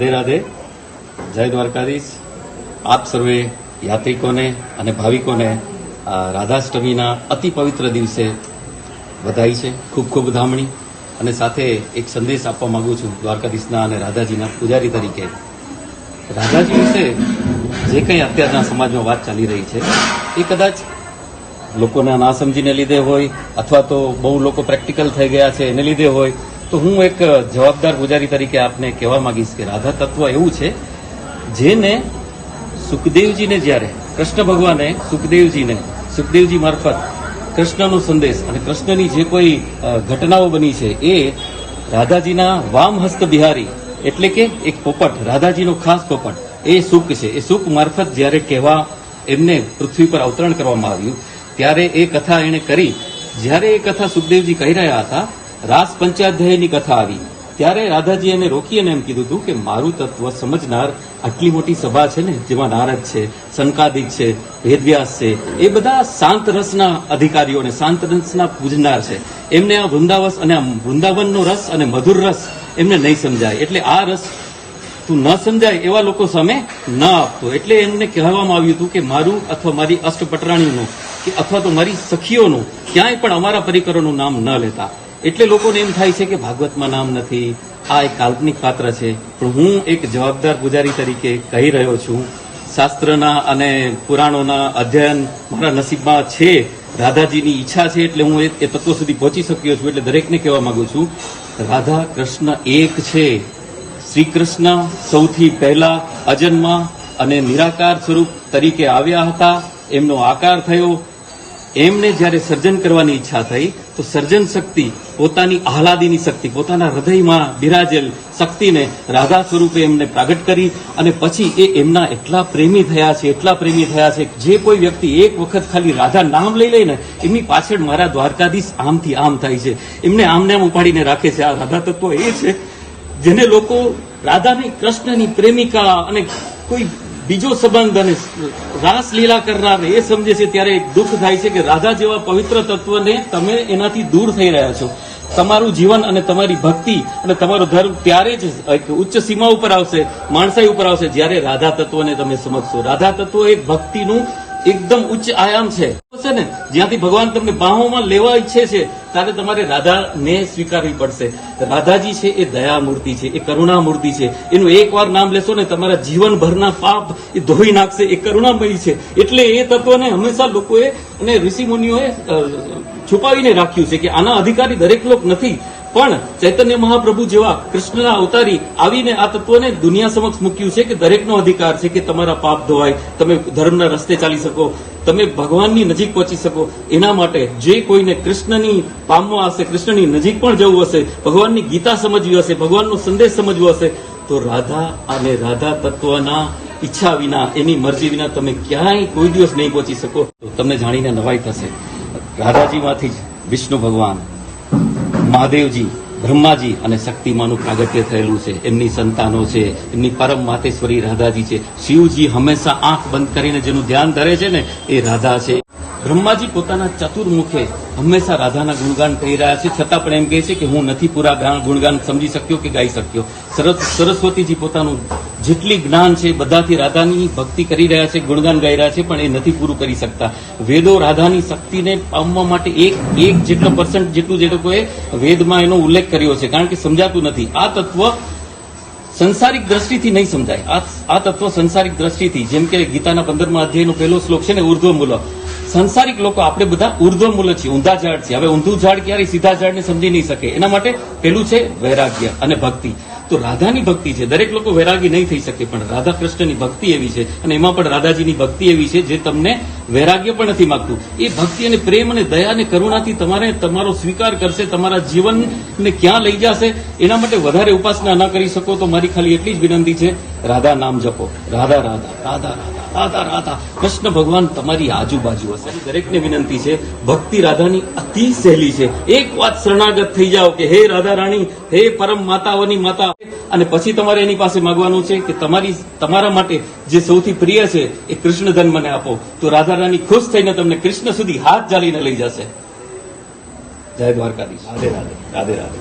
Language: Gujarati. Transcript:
રાધે રાધે, જય દ્વારકાધીશ. આપ સર્વે યાત્રિકોને અને ભાવિકોને રાધાષ્ટમીના અતિ પવિત્ર દિવસે વધાઈ છે. ખૂબ ખૂબ ધામણી. અને સાથે એક સંદેશ આપવા માંગુ છું દ્વારકાધીશના અને રાધાજીના પૂજારી તરીકે. રાધાજી વિશે જે કંઈ અત્યારના સમાજમાં વાત ચાલી રહી છે એ કદાચ લોકોના ના સમજીને લીધે હોય અથવા તો બહુ લોકો પ્રેક્ટિકલ થઈ ગયા છે એને લીધે હોય, તો હું એક જવાબદાર પૂજારી તરીકે આપને કહેવા માંગીશ કે રાધા તત્વ એવું છે જેને સુખદેવજીને જ્યારે કૃષ્ણ ભગવાને સુખદેવજી મારફત કૃષ્ણનો સંદેશ અને કૃષ્ણની જે કોઈ ઘટનાઓ બની છે એ રાધાજીના વામહસ્ત બિહારી એટલે કે એક પોપટ, રાધાજીનો ખાસ પોપટ એ સુક છે. એ સુક મારફત જ્યારે કહેવા એમને પૃથ્વી પર અવતરણ કરવામાં આવ્યું ત્યારે એ કથા એણે કરી. જ્યારે એ કથા સુખદેવજી કહી રહ્યા હતા, રાસ પંચાધ્યાયની કથા આવી ત્યારે રાધાજી એને રોકી અને એમ કીધું હતું કે મારું તત્વ સમજનાર આટલી મોટી સભા છે ને, જેમાં નારદ છે, સનકાદિક છે, વેદવ્યાસ છે, એ બધા શાંત રસના અધિકારીઓ અને શાંત રસના પૂજનાર છે. એમને આ વૃંદાવસ અને આ વૃંદાવનનો રસ અને મધુર રસ એમને નહીં સમજાય. એટલે આ રસ તું ન સમજાય એવા લોકો સામે ન આપતો. એટલે એમને કહેવામાં આવ્યું હતું કે મારું અથવા મારી અષ્ટપટરાણીનું કે અથવા તો મારી સખીઓનું ક્યાંય પણ અમારા પરિકરોનું નામ ન લેતા. એટલે લોકોને એમ થાય છે કે ભાગવતમાં નામ નથી, આ એક કાલ્પનિક પાત્ર છે. પણ હું એક જવાબદાર પૂજારી તરીકે કહી રહ્યો છું, શાસ્ત્રના અને પુરાણોના અધ્યયન મારા નસીબમાં છે, રાધાજીની ઈચ્છા છે એટલે હું એ તત્વ સુધી પહોંચી શક્યો છું. એટલે દરેકને કહેવા માંગુ છું, રાધા કૃષ્ણ એક છે. શ્રી કૃષ્ણ સૌથી પહેલા અજન્મા અને નિરાકાર સ્વરૂપ તરીકે આવ્યા હતા. એમનો આકાર થયો. એમને જ્યારે સર્જન કરવાની ઈચ્છા થઈ તો સર્જન શક્તિ, પોતાની આહલાદીની શક્તિ, પોતાના હૃદયમાં બિરાજેલ શક્તિને રાધા સ્વરૂપે એમને પ્રાગટ કરી. અને પછી એ એમના એટલા પ્રેમી થયા છે જે કોઈ વ્યક્તિ એક વખત ખાલી રાધા નામ લઈ લે ને એમની પાછળ મારા દ્વારકાધીશ આમથી આમ થાય છે. એમને આમને આમ ઉપાડીને રાખે છે. આ રાધા તત્વ એ છે જેને લોકો રાધાની, કૃષ્ણની પ્રેમિકા અને કોઈ બીજો સંબંધ અને રાસલીલા કરનાર એ સમજે છે. ત્યારે દુઃખ થાય છે કે રાધા જેવા પવિત્ર તત્વને તમે એનાથી દૂર થઈ રહ્યા છો. તમારું જીવન અને તમારી ભક્તિ અને તમારો ધર્મ ત્યારે જ એક ઉચ્ચ સીમા ઉપર આવશે, માણસાઈ ઉપર આવશે, જ્યારે રાધા તત્વને તમે સમજશો. રાધા તત્વ એક ભક્તિનું એકદમ ઉચ્ચ આયામ છે ને, જ્યાંથી ભગવાન તમને બાહોમાં લેવા ઈચ્છે છે ત્યારે તમારે રાધાને સ્વીકારવી પડશે. રાધાજી છે એ દયા મૂર્તિ છે, એ કરુણા મૂર્તિ છે. એનું એકવાર નામ લેશો ને તમારા જીવનભરના પાપ એ ધોઈ નાખશે. એ કરુણામયી છે. એટલે એ તત્વને હંમેશા લોકોએ અને ઋષિ મુનિઓએ છુપાવીને રાખ્યું છે કે આના અધિકારી દરેક લોક નથી. પણ ચૈતન્ય મહાપ્રભુ જેવા કૃષ્ણના અવતારી આવીને આ તત્વને દુનિયા સમક્ષ મૂક્યું છે કે દરેકનો અધિકાર છે કે તમારા પાપ ધોવાય, તમે ધર્મના રસ્તે ચાલી શકો, તમે ભગવાનની નજીક પહોંચી શકો. એના માટે જે કોઈને કૃષ્ણની પામવા હશે, કૃષ્ણની નજીક પણ જવું હશે, ભગવાનની ગીતા સમજવી હશે, ભગવાનનો સંદેશ સમજવો હશે, તો રાધા અને રાધા તત્વના ઈચ્છા વિના, એની મરજી વિના તમે ક્યાંય કોઈ દિવસ નહીં પહોંચી શકો. તો તમને જાણીને નવાઈ થશે, રાધાજીમાંથી જ વિષ્ણુ ભગવાન, મહાદેવજી, બ્રહ્માજી અને શક્તિમાનું પ્રાગટ્ય થયેલું છે. એમની સંતાનો છે, એમની પરમ માતેશ્વરી રાધાજી છે. શિવજી હંમેશા આંખ બંધ કરીને જેનું ધ્યાન ધરે છે ને એ રાધા છે. બ્રહ્માજી પોતાના ચતુર્મુખે હંમેશા રાધાના ગુણગાન કહી રહ્યા છે, છતાં પણ એમ કહે છે કે હું નથી પૂરા ગુણગાન સમજી શક્યો કે ગાઈ શક્યો. સરસ્વતીજી પોતાનું જેટલી જ્ઞાન છે બધાથી રાધાની ભક્તિ કરી રહ્યા છે, ગુણગાન ગાઈ રહ્યા છે, પણ એ નથી પૂરું કરી શકતા. વેદો રાધાની શક્તિને પામવા માટે એક જેટલો % જેટલું જે લોકોએ વેદમાં એનો ઉલ્લેખ કર્યો છે, કારણ કે સમજાતું નથી. આ તત્વ સંસારિક દ્રષ્ટિથી નહીં સમજાય. આ તત્વ સંસારિક દ્રષ્ટિથી, જેમ કે ગીતાના 15મા અધ્યાયનો પહેલો શ્લોક છે ને, ઉર્ધ્વમૂલ. સંસારિક લોકો આપણે બધા ઉર્ધ્વમૂલ છીએ, ઊંધા ઝાડ છે. હવે ઊંધું ઝાડ ક્યારેય સીધા ઝાડને સમજી નહીં શકે. એના માટે પેલું છે વૈરાગ્ય અને ભક્તિ. તો રાધાની ભક્તિ છે. દરેક લોકો વૈરાગી નહીં થઈ શકે, પણ રાધા કૃષ્ણની ભક્તિ એવી છે અને એમાં પણ રાધાજીની ભક્તિ એવી છે જે તમને વૈરાગ્ય પણ નથી માંગતું. એ ભક્તિ અને પ્રેમ અને દયા અને કરુણાથી તમારો સ્વીકાર કરશે, તમારા જીવનને ક્યાં લઈ જશે. એના માટે વધારે ઉપાસના ન કરી શકો તો મારી ખાલી એટલી જ વિનંતી છે, રાધા નામ જપો. રાધા રાધા રાધા રાધા રાધા રાધા. કૃષ્ણ ભગવાન તમારી આજુબાજુ હશે. દરેકને વિનંતી છે, ભક્તિ રાધાની અતિ સહેલી છે. એક વાત શરણાગત થઈ જાઓ કે હે રાધા રાણી, હે પરમ માતાઓની માતા, અને પછી તમારે એની પાસે માંગવાનું છે કે તમારા માટે જે સૌથી પ્રિય છે એ કૃષ્ણ ધન મને આપો. તો રાધા રાણી ખુશ થઈને તમને કૃષ્ણ સુધી હાથ જાલીને લઈ જશે. જય દ્વારકાધીશ. રાધે રાધે રાધે રાધે.